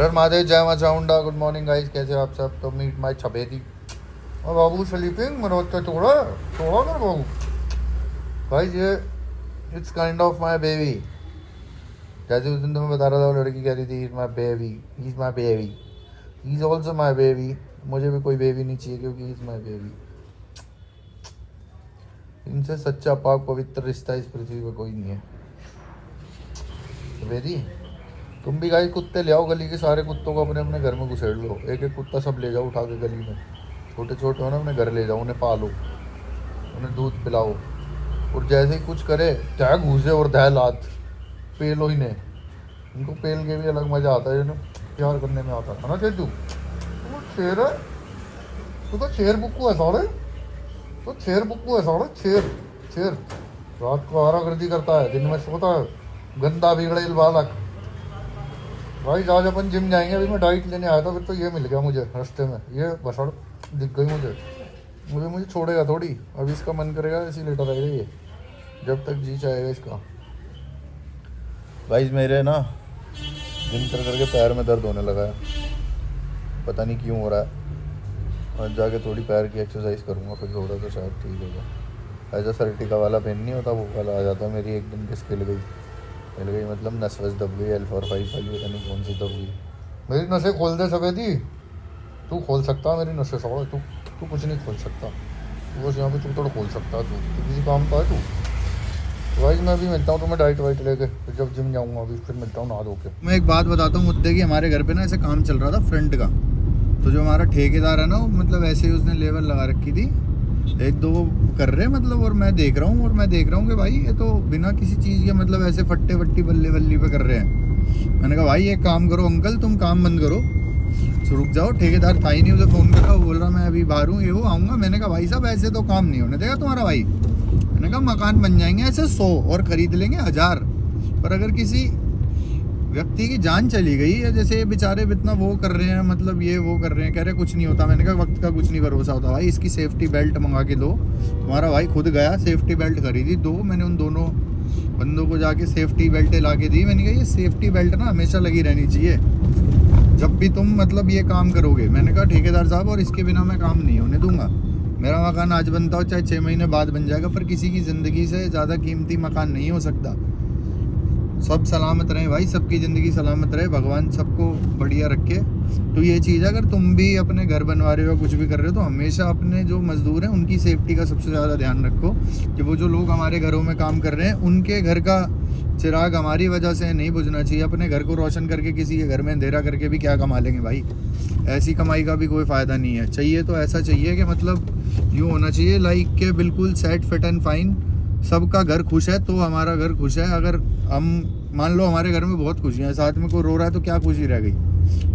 हर महादेव, जय मां Chamunda. Good morning guys, कैसे हो आप सब। तो मीट माई छबेदी और बाबू स्लीपिंग। मेरा बच्चा छोड़ा छोड़ा मेरा बाबू। भाई ये it's kind of my baby. जैसे उस दिन तुम्हें बता रहा था, वो लड़की कह रही थी is my baby, is my baby, is also my baby. मुझे भी कोई बेबी नहीं चाहिए क्योंकि इज माई बेबी। इनसे सच्चा पाक पवित्र रिश्ता इस पृथ्वी पर कोई नहीं है। छबेदी, तुम भी गाइस कुत्ते ले आओ, गली के सारे कुत्तों को अपने अपने घर में घुसेड़ लो। एक एक कुत्ता सब ले जाओ उठा के गली में। छोटे छोटे हो ना, अपने घर ले जाओ, उन्हें पालो, उन्हें दूध पिलाओ। और जैसे ही कुछ करे क्या घुसे और दह लात पेलो ही ने। इनको पेल के भी अलग मजा आता है, जिन्हें प्यार करने में आता है ना। चेतू तू शेर है, तू तो शेर बुक्कू है साले, तो शेर बुक्कू है साले, शेर शेर। रात को आवारागर्दी करता है, दिन में सोता है, गंदा बिगड़ेल बालक। भाई आज अपन जिम जाएंगे। अभी मैं डाइट लेने आया था, फिर तो ये मिल गया मुझे रास्ते में, ये बसड़ दिख गई मुझे। मुझे छोड़ेगा थोड़ी, अभी इसका मन करेगा ऐसे लेटा रहेगा ये जब तक जी चाहेगा इसका। भाई मेरे ना जिम कर करके पैर में दर्द होने लगा है, पता नहीं क्यों हो रहा है। और जाके थोड़ी पैर की एक्सरसाइज करूँगा, फिर थोड़ा तो शायद ठीक होगा। ऐसा सर्टिका वाला पेन नहीं होता, वो वाला आ जाता है। मेरी एक दिन डिस्क हिल गई, मतलब नस वस दब गई, L4-5 वाली, पता नहीं कौन सी दब गई। मेरी नसें खोल दे सफेदी, तू खोल सकता मेरी नसें सौ। तू तू कुछ नहीं खोल सकता, तू बस यहाँ पे तू थोड़ा खोल सकता। तू किसी काम का है तू। तो भाई मैं अभी मिलता हूँ तुम्हें डाइट वाइट लेके, फिर जब जिम जाऊँगा अभी फिर मिलता हूँ नहा धो के। मैं एक बात बताता हूँ मुद्दे की। हमारे घर पे ना ऐसे काम चल रहा था फ्रंट का, तो जो हमारा ठेकेदार है ना, वो मतलब ऐसे ही उसने लेवल लगा रखी थी, एक दो कर रहे मतलब। और मैं देख रहा हूँ कि भाई ये तो बिना किसी चीज़ के मतलब ऐसे फट्टे वट्टी बल्ले बल्ली पे कर रहे हैं। मैंने कहा भाई एक काम करो अंकल, तुम काम बंद करो, रुक जाओ। ठेकेदार था ही नहीं, उसे फ़ोन करा, वो बोल रहा मैं अभी बाहर हूँ, ये वो आऊँगा। मैंने कहा भाई साहब ऐसे तो काम नहीं होने देगा तुम्हारा भाई। मैंने कहा मकान बन जाएंगे ऐसे 100 और ख़रीद लेंगे 1000, पर अगर किसी व्यक्ति की जान चली गई है, जैसे ये बेचारे इतना वो कर रहे हैं, मतलब ये वो कर रहे हैं, कह रहे कुछ नहीं होता। मैंने कहा वक्त का कुछ नहीं भरोसा होता भाई, इसकी सेफ्टी बेल्ट मंगा के दो। तुम्हारा भाई खुद गया, सेफ्टी बेल्ट खरीदी दो। मैंने उन दोनों बंदों को जाके सेफ्टी बेल्टें ला के दी। मैंने कहा ये सेफ्टी बेल्ट ना हमेशा लगी रहनी चाहिए जब भी तुम मतलब ये काम करोगे। मैंने कहा ठेकेदार साहब, और इसके बिना मैं काम नहीं होने दूंगा। मेरा मकान आज बनता हो चाहे 6 महीने बाद बन जाएगा, पर किसी की ज़िंदगी से ज़्यादा कीमती मकान नहीं हो सकता। सब सलामत रहे भाई, सबकी ज़िंदगी सलामत रहे, भगवान सबको बढ़िया रखे। तो ये चीज़ है, अगर तुम भी अपने घर बनवा रहे हो, कुछ भी कर रहे हो, तो हमेशा अपने जो मज़दूर हैं उनकी सेफ्टी का सबसे ज़्यादा ध्यान रखो कि वो जो लोग हमारे घरों में काम कर रहे हैं, उनके घर का चिराग हमारी वजह से नहीं बुझना चाहिए। अपने घर को रोशन करके किसी के घर में अंधेरा करके भी क्या कमा लेंगे भाई। ऐसी कमाई का भी कोई फ़ायदा नहीं है। चाहिए तो ऐसा चाहिए कि मतलब यूँ होना चाहिए लाइक के बिल्कुल सेट फिट एंड फाइन, सबका घर खुश है तो हमारा घर खुश है। अगर हम मान लो हमारे घर में बहुत खुशियाँ हैं, साथ में कोई रो रहा है तो क्या खुशी रह गई,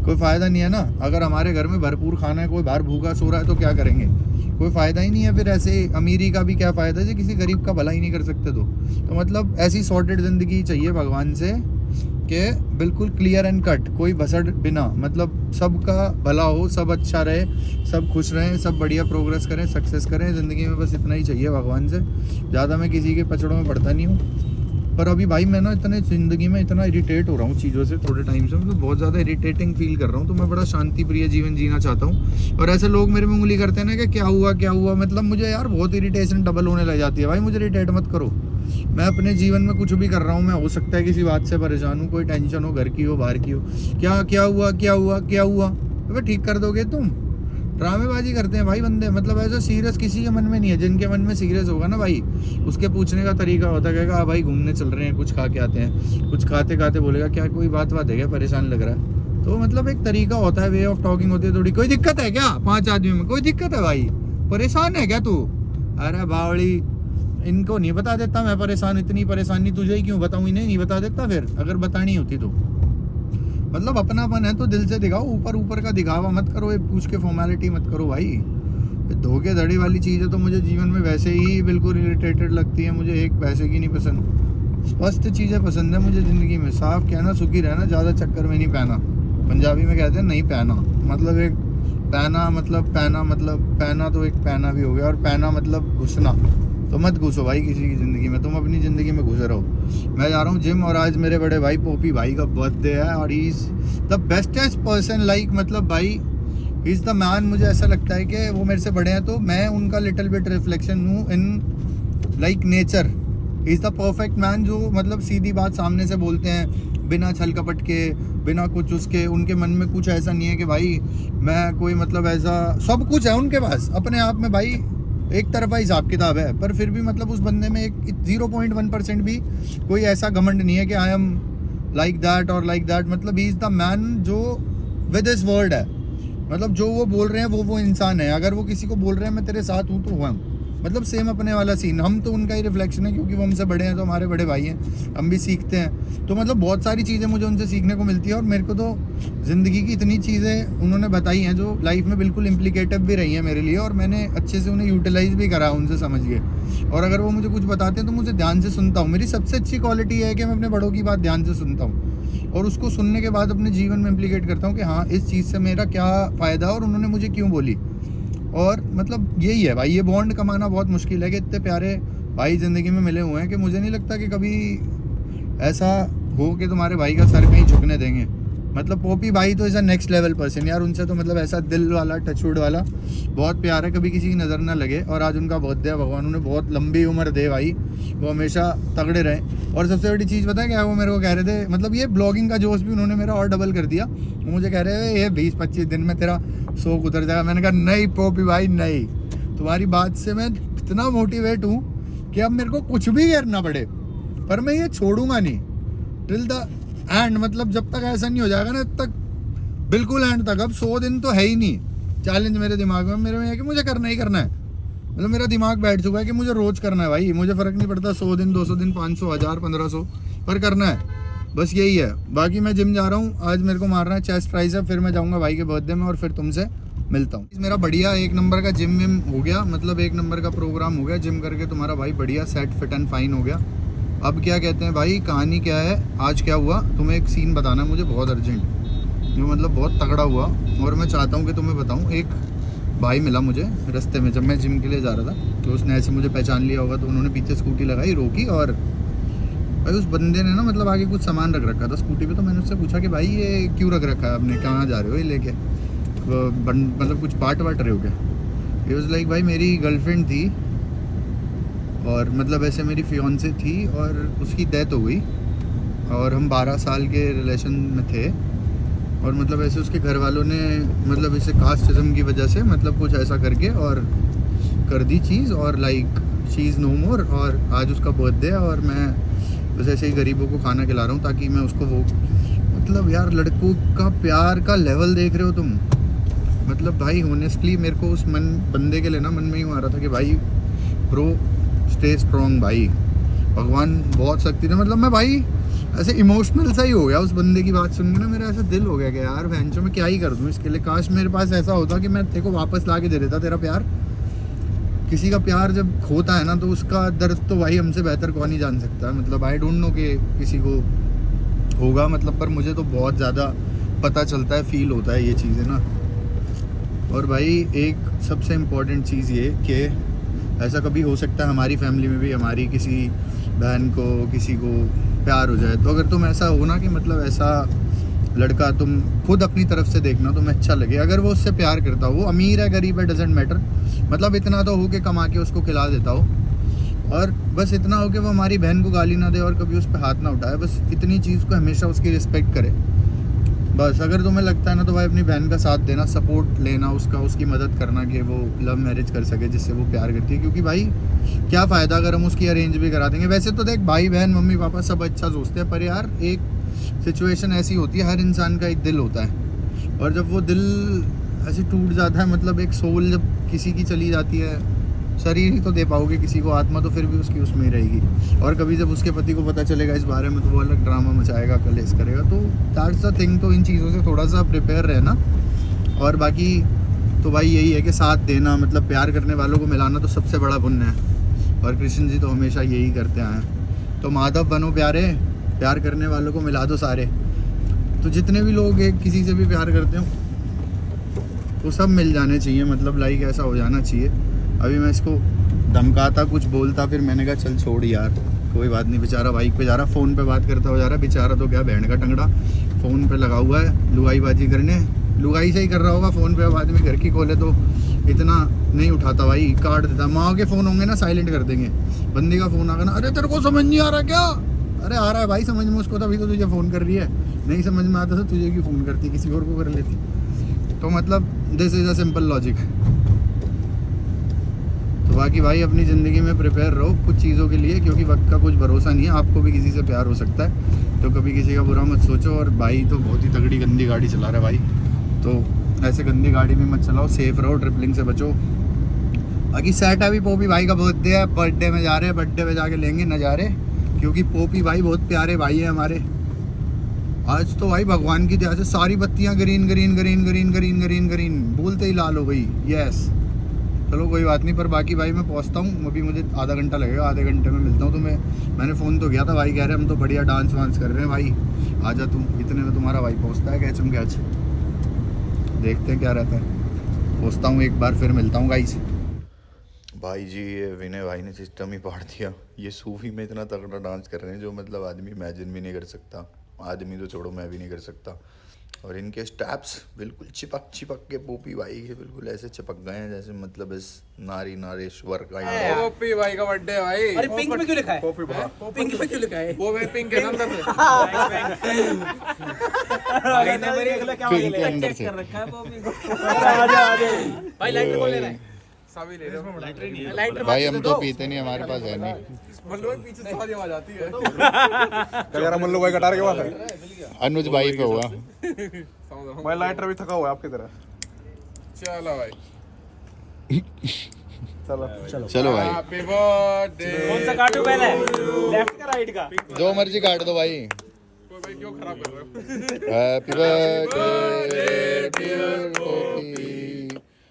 कोई फ़ायदा नहीं है ना। अगर हमारे घर में भरपूर खाना है, कोई बाहर भूखा सो रहा है तो क्या करेंगे, कोई फ़ायदा ही नहीं है। फिर ऐसे अमीरी का भी क्या फ़ायदा है, किसी गरीब का भला ही नहीं कर सकते। तो मतलब ऐसी सॉर्टेड ज़िंदगी चाहिए भगवान से कि बिल्कुल क्लियर एंड कट, कोई भसड़ बिना, मतलब सबका भला हो, सब अच्छा रहे, सब खुश रहें, सब बढ़िया प्रोग्रेस करें, सक्सेस करें ज़िंदगी में। बस इतना ही चाहिए भगवान से। ज़्यादा मैं किसी के पचड़ों में पड़ता नहीं हूँ। पर अभी भाई मैं ना इतने ज़िंदगी में इतना इरिटेट हो रहा हूँ चीज़ों से थोड़े टाइम से, मतलब बहुत ज़्यादा इरिटेटिंग फील कर रहा हूँ। तो मैं बड़ा शांति प्रिय जीवन जीना चाहता हूँ। और ऐसे लोग मेरे में उंगली करते हैं ना कि क्या हुआ, मतलब मुझे यार बहुत इरिटेशन डबल होने लग जाती है। भाई मुझे इरिटेट मत करो, मैं अपने जीवन में कुछ भी कर रहा हूँ, मैं हो सकता है किसी बात से परेशान हूँ, कोई टेंशन हो, घर की हो, बाहर की हो, क्या हुआ, अबे ठीक कर दोगे तुम। ड्रामेबाजी करते हैं भाई बंदे, मतलब ऐसा सीरियस किसी के मन में नहीं है। जिनके मन में सीरियस होगा ना भाई, उसके पूछने का तरीका होता है, कहेगा भाई घूमने चल रहे हैं, कुछ खा के आते हैं, कुछ खाते खाते बोलेगा क्या कोई बात है क्या, परेशान लग रहा है। तो मतलब एक तरीका होता है, वे ऑफ टॉकिंग होती है थोड़ी। कोई दिक्कत है क्या 5 आदमी में, कोई दिक्कत है भाई, परेशान है क्या तू, अरे बावड़ी इनको नहीं बता देता मैं परेशान, इतनी परेशानी तुझे ही क्यों बताऊँ, इन्हें नहीं बता देता फिर अगर बतानी होती तो। मतलब अपनापन है तो दिल से दिखाओ, ऊपर का दिखावा मत करो, ये पूछ के फॉर्मेलिटी मत करो भाई। धोखेधड़ी वाली चीज़ें तो मुझे जीवन में वैसे ही बिल्कुल इरिटेटेड लगती है। मुझे एक पैसे की नहीं पसंद, स्पष्ट चीज़ें पसंद है मुझे ज़िंदगी में। साफ कहना, सुखी रहना, ज़्यादा चक्कर में नहीं पहना। पंजाबी में कहते हैं नहीं पहना, मतलब एक पहना मतलब पहना, मतलब पहना तो एक पहना भी हो गया, और पहना मतलब घुसना। तो मत घुसो भाई किसी की ज़िंदगी में, तुम अपनी ज़िंदगी में घुसे रहो। मैं जा रहा हूँ जिम, और आज मेरे बड़े भाई पोपी भाई का बर्थडे है, और he is the bestest person, like मतलब भाई ही इज़ द मैन। मुझे ऐसा लगता है कि वो मेरे से बड़े हैं, तो मैं उनका लिटिल बिट रिफ्लेक्शन हूँ in like nature. He is the perfect man, जो मतलब सीधी बात सामने से बोलते हैं, बिना छल कपट के, बिना कुछ उसके। उनके मन में कुछ ऐसा नहीं है कि भाई मैं कोई मतलब ऐसा, सब कुछ है उनके पास अपने आप में भाई, एक तरफा हिसाब किताब है, पर फिर भी मतलब उस बंदे में एक 0.1% भी कोई ऐसा घमंड नहीं है कि आई एम लाइक दैट और लाइक दैट। मतलब ही इज़ द मैन जो विद हिज वर्ड है, मतलब जो वो बोल रहे हैं वो इंसान है। अगर वो किसी को बोल रहे हैं मैं तेरे साथ हूँ, तो हुआ मतलब सेम अपने वाला सीन। हम तो उनका ही रिफ्लेक्शन है, क्योंकि वो हमसे बड़े हैं, तो हमारे बड़े भाई हैं, हम भी सीखते हैं। तो मतलब बहुत सारी चीज़ें मुझे उनसे सीखने को मिलती है, और मेरे को तो ज़िंदगी की इतनी चीज़ें उन्होंने बताई हैं जो लाइफ में बिल्कुल इम्प्लीकेटिव भी रही हैं मेरे लिए, और मैंने अच्छे से उन्हें यूटिलाइज भी करा उनसे समझ के। और अगर वो मुझे कुछ बताते हैं तो मुझे ध्यान से सुनता हूँ। मेरी सबसे अच्छी क्वालिटी है कि मैं अपने बड़ों की बात ध्यान से सुनता हूँ, और उसको सुनने के बाद अपने जीवन में इम्प्लीकेट करता हूँ कि हाँ इस चीज़ से मेरा क्या फ़ायदा और उन्होंने मुझे क्यों बोली। और मतलब यही है भाई, ये बॉन्ड कमाना बहुत मुश्किल है कि इतने प्यारे भाई ज़िंदगी में मिले हुए हैं कि मुझे नहीं लगता कि कभी ऐसा हो कि तुम्हारे भाई का सर कहीं झुकने देंगे। मतलब पोपी भाई तो is a next level person यार, उनसे तो मतलब ऐसा दिल वाला टचवुड वाला बहुत प्यार है, कभी किसी की नज़र ना लगे। और आज उनका बर्थडे है, भगवान उन्हें बहुत लंबी उम्र दे भाई, वो हमेशा तगड़े रहे। और सबसे बड़ी चीज़ पता है क्या, वो मेरे को कह रहे थे, मतलब ये ब्लॉगिंग का जोश भी उन्होंने मेरा और डबल कर दिया। वो मुझे कह रहे हैं ये 20-25 दिन में तेरा शौक उतर जाएगा। मैंने कहा नहीं पोपी भाई नहीं, तुम्हारी बात से मैं इतना मोटिवेट हूँ कि अब मेरे को कुछ भी करना पड़े, पर मैं ये छोड़ूंगा नहीं टिल द एंड। मतलब जब तक ऐसा नहीं हो जाएगा ना, तब तक बिल्कुल एंड तक। अब 100 दिन तो है ही नहीं चैलेंज मेरे दिमाग में, मेरे में है कि मुझे करना ही करना है। मतलब मेरा दिमाग बैठ चुका है कि मुझे रोज़ करना है भाई, मुझे फ़र्क नहीं पड़ता 100 दिन 200 दिन 500 1000 1500, पर करना है, बस यही है। बाकी मैं जिम जा रहा हूँ, आज मेरे को मारना है चेस्ट ट्राइसेप, फिर मैं जाऊँगा भाई के बर्थडे में, और फिर तुमसे मिलता हूँ। मेरा बढ़िया 1 नंबर का जिम विम हो गया, मतलब 1 नंबर का प्रोग्राम हो गया जिम करके, तुम्हारा भाई बढ़िया सेट फिट एंड फाइन हो गया। अब क्या कहते हैं भाई, कहानी क्या है, आज क्या हुआ, तुम्हें एक सीन बताना है मुझे बहुत अर्जेंट, जो मतलब बहुत तगड़ा हुआ, और मैं चाहता हूँ कि तुम्हें बताऊँ। एक भाई मिला मुझे रास्ते में, जब मैं जिम के लिए जा रहा था, तो उसने ऐसे मुझे पहचान लिया होगा, तो उन्होंने पीछे स्कूटी लगाई, रोकी, और भाई उस बंदे ने ना मतलब आगे कुछ सामान रख रखा था स्कूटी पे। तो मैंने उससे पूछा कि भाई ये क्यों रख रखा है आपने, कहाँ जा रहे हो ये लेके, मतलब कुछ बाट वाट रहे हो क्या। ये वाज लाइक भाई मेरी गर्लफ्रेंड थी, और मतलब ऐसे मेरी फियोन्से थी, और उसकी डेथ हो गई, और हम 12 साल के रिलेशन में थे, और मतलब ऐसे उसके घर वालों ने मतलब इसे कास्टिज्म की वजह से मतलब कुछ ऐसा करके और कर दी चीज़, और लाइक शी इज़ नो मोर। और आज उसका बर्थडे है, और मैं बस ऐसे ही गरीबों को खाना खिला रहा हूँ ताकि मैं उसको वो, मतलब यार लड़कों का प्यार का लेवल देख रहे हो तुम। मतलब भाई होनेस्टली मेरे को उस बंदे के लिए ना मन में यूँ आ रहा था कि भाई ब्रो स्टे स्ट्रॉन्ग भाई, भगवान बहुत शक्ति दे। मतलब मैं भाई ऐसे इमोशनल सा ही हो गया उस बंदे की बात सुन के ना, मेरा ऐसा दिल हो गया कि यार भैंचो मैं क्या ही कर दूँ इसके लिए। काश मेरे पास ऐसा होता कि मैं तेरे को वापस ला के दे देता तेरा प्यार। किसी का प्यार जब खोता है ना, तो उसका दर्द तो भाई हमसे बेहतर कौन ही जान सकता है। मतलब आई डोंट नो कि किसी को होगा, मतलब पर मुझे तो बहुत ज़्यादा पता चलता है, फील होता है ये चीज़ें ना। और भाई एक सबसे इम्पोर्टेंट चीज़ ये कि ऐसा कभी हो सकता है हमारी फैमिली में भी हमारी किसी बहन को किसी को प्यार हो जाए, तो अगर तुम ऐसा हो ना कि मतलब ऐसा लड़का तुम खुद अपनी तरफ से देखना तुम्हें अच्छा लगे, अगर वो उससे प्यार करता हो, वो अमीर है गरीब है डजेंट मैटर, मतलब इतना तो हो कि कमा के उसको खिला देता हो, और बस इतना हो कि वो हमारी बहन को गाली ना दे और कभी उस पर हाथ ना उठाए, बस इतनी चीज़ को हमेशा उसकी रिस्पेक्ट करे। बस अगर तुम्हें लगता है ना, तो भाई अपनी बहन का साथ देना, सपोर्ट लेना उसका, उसकी मदद करना कि वो लव मैरिज कर सके जिससे वो प्यार करती है। क्योंकि भाई क्या फ़ायदा अगर हम उसकी अरेंज भी करा देंगे। वैसे तो देख भाई बहन मम्मी पापा सब अच्छा सोचते हैं, पर यार एक सिचुएशन ऐसी होती है, हर इंसान का एक दिल होता है, और जब वो दिल ऐसे टूट जाता है, मतलब एक सोल जब किसी की चली जाती है, शरीर ही तो दे पाओगे किसी को, आत्मा तो फिर भी उसकी उसमें ही रहेगी। और कभी जब उसके पति को पता चलेगा इस बारे में, तो वो अलग ड्रामा मचाएगा, कलेश करेगा। तो दैट्स द थिंग, तो इन चीज़ों से थोड़ा सा प्रिपेयर रहना। और बाकी तो भाई यही है कि साथ देना, मतलब प्यार करने वालों को मिलाना तो सबसे बड़ा पुण्य है, और कृष्ण जी तो हमेशा यही करते आए हैं। तो माधव बनो प्यारे, प्यार करने वालों को मिला दो सारे। तो जितने भी लोग एक किसी से भी प्यार करते हो वो सब मिल जाने चाहिए, मतलब लाइक ऐसा हो जाना चाहिए। अभी मैं इसको धमकाता, कुछ बोलता, फिर मैंने कहा चल छोड़ यार, कोई बात नहीं। बेचारा बाइक पे जा रहा, फ़ोन पे बात करता हो जा रहा। बेचारा तो क्या बैंड का टंगड़ा फ़ोन पे लगा हुआ है लुगाईबाजी करने। लुगाई से ही कर रहा होगा फ़ोन पे। अब आदमी घर की खोले तो इतना नहीं उठाता भाई, काट देता। माँ के फ़ोन होंगे ना साइलेंट कर देंगे। बंदी का फ़ोन आगा ना, अरे तेरे को समझ नहीं आ रहा क्या? अरे आ रहा है भाई समझ में उसको, तभी तो तुझे फ़ोन कर रही है। नहीं समझ में आता तो तुझे क्यों फ़ोन करती, किसी और को कर लेती। तो मतलब this is a simple logic. तो बाकी भाई अपनी ज़िंदगी में प्रिपेयर रहो कुछ चीज़ों के लिए, क्योंकि वक्त का कुछ भरोसा नहीं है। आपको भी किसी से प्यार हो सकता है, तो कभी किसी का बुरा मत सोचो। और भाई तो बहुत ही तगड़ी गंदी गाड़ी चला रहा है भाई, तो ऐसे गंदी गाड़ी भी मत चलाओ, सेफ रहो, ट्रिपलिंग से बचो। बाकी सेट है। अभी पोपी भाई का बर्थडे है, बर्थडे में जा रहे हैं, बर्थडे में जाके लेंगे नज़ारे, क्योंकि पोपी भाई बहुत प्यारे भाई हैं हमारे। आज तो भाई भगवान की दया से सारी बत्तियाँ green green green green green green green बोलते ही लाल हो गई। यस, चलो कोई बात नहीं। पर बाकी भाई मैं पहुंचता हूँ, अभी मुझे आधा घंटा लगेगा, आधे घंटे में मिलता हूँ। तो मैंने फ़ोन तो किया था, भाई कह रहे हम तो बढ़िया डांस वांस कर रहे हैं भाई, आजा तुम। इतने में तुम्हारा भाई पहुंचता है कैचम कैच, देखते हैं क्या रहता है। पहुंचता हूँ एक बार, फिर मिलता हूँ गाइस। भाई जी ये विनय भाई ने सिस्टम ही पाड़ दिया। ये सूफी में इतना तगड़ा डांस कर रहे हैं जो मतलब आदमी इमेजिन भी नहीं कर सकता। आदमी तो छोड़ो, मैं भी नहीं कर सकता। और इनके स्टेप्स बिल्कुल चिपक चिपक के पोपी भाई के बिल्कुल ऐसे चिपक गए हैं जैसे मतलब इस नारी नारेश्वर का ही। पोपी भाई का बर्थडे है भाई। अरे पिंक में क्यों लिखा है? पोपी भाई पिंक में क्यों लिखा है? वो मैं पिंक के अंदर से भाई ने मेरे अगला क्या पिंक के अंदर से कर रखा है पोपी को। आजा भाई लाइटर कौन ले रहा है? सभी ले रहे हो। लाइटर नहीं है। लाइटर भाई हम तो पीते नहीं, हमारे पास है नहीं। मल्लू भाई पीछे से आवाज आ जाती है। यार मल्लू भाई कटार के पास है। अनुज भाई पे हुआ। भाई लाइटर भी थका हुआ है आपकी तरह। चलो भाई, चलो चलो भाई, हैप्पी बर्थडे। कौन सा काटू पहले? लेफ्ट का राइट का? जो मर्जी काट दो भाई। तो भाई क्यों खराब कर रहे हो? Happy birthday dear Poppy,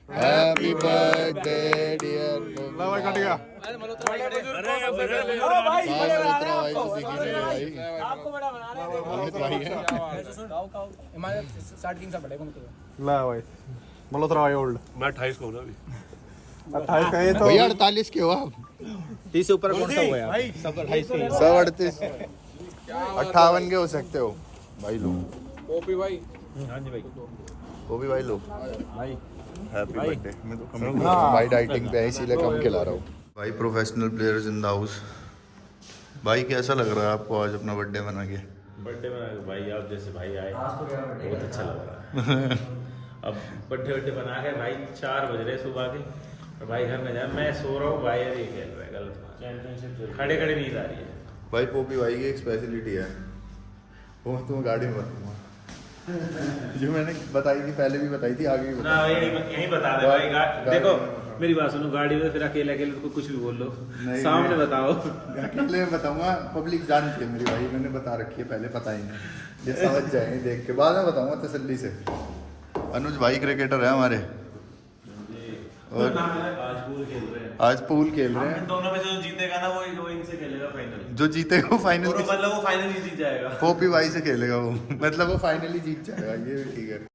happy birthday dear Poppy. ला भाई कट गया। अरे मल्होत्रा भाई बड़े। अरे भाई बड़े बना रहे भाई हैं तो दिख ही नहीं रहे भाई। आपको बड़ा बना रहे हैं। अमित भाई है। ऐसे सुन काऊ काऊ हमारे 60 साल बड़े को मतलब। ला भाई मल्होत्रा भाई ओल्ड। मैं 28 को हूँ ना अभी। 28 का ये तो भैया 48 के हो आप? 30 से ऊपर कौन सा हुआ यार? सब 28 के। 138 58 के हो सकते हो भाई। लो पोपी भाई, हां जी भाई। वो भी भाई लो भाई हैप्पी बर्थडे। मैं तो कम भाई डाइटिंग पे है इसीलिए कम खिला रहा हूँ भाई। Professional players in the house. भाई कैसा लग रहा है आपको आज अपना बर्थडे मना के? बर्थडे में भाई आप जैसे भाई आए बहुत अच्छा लग रहा है। अब बर्थडे बना के भाई 4 बज रहे सुबह के, और भाई घर में जाए मैं सो रहा हूँ, भाई ये खेल रहा है गलत चैंपियनशिप, खड़े खड़े नींद आ रही है। भाई पोपी भाई की एक स्पेशलिटी है, वो मैं तुम्हें गाड़ी में बताऊंगा। जो मैंने बताई थी पहले भी बताई थी, आगे भी ना बताई। यही बता दे भाई। देखो मेरी बात सुनो, गाड़ी में फिर अकेले अकेले तो कुछ भी बोल लो, सामने बताओ। अकेले में बताऊंगा, पब्लिक जानती है मेरी भाई, मैंने बता रखी है पहले, पता ही नहीं। ये समझ जाएंगे देख के, बाद में बताऊंगा तसल्ली से। अनुज भाई क्रिकेटर है हमारे, और आज पूल खेल रहे हैं। आज पूल खेल रहे हैं। दोनों में से जो जीतेगा ना वो इनसे खेलेगा फाइनल। जो जीतेगा वो फाइनल, मतलब वो फाइनल ही जीत जाएगा। पोपी भाई से खेलेगा वो, मतलब वो फाइनली जीत जाएगा। ये भी ठीक है।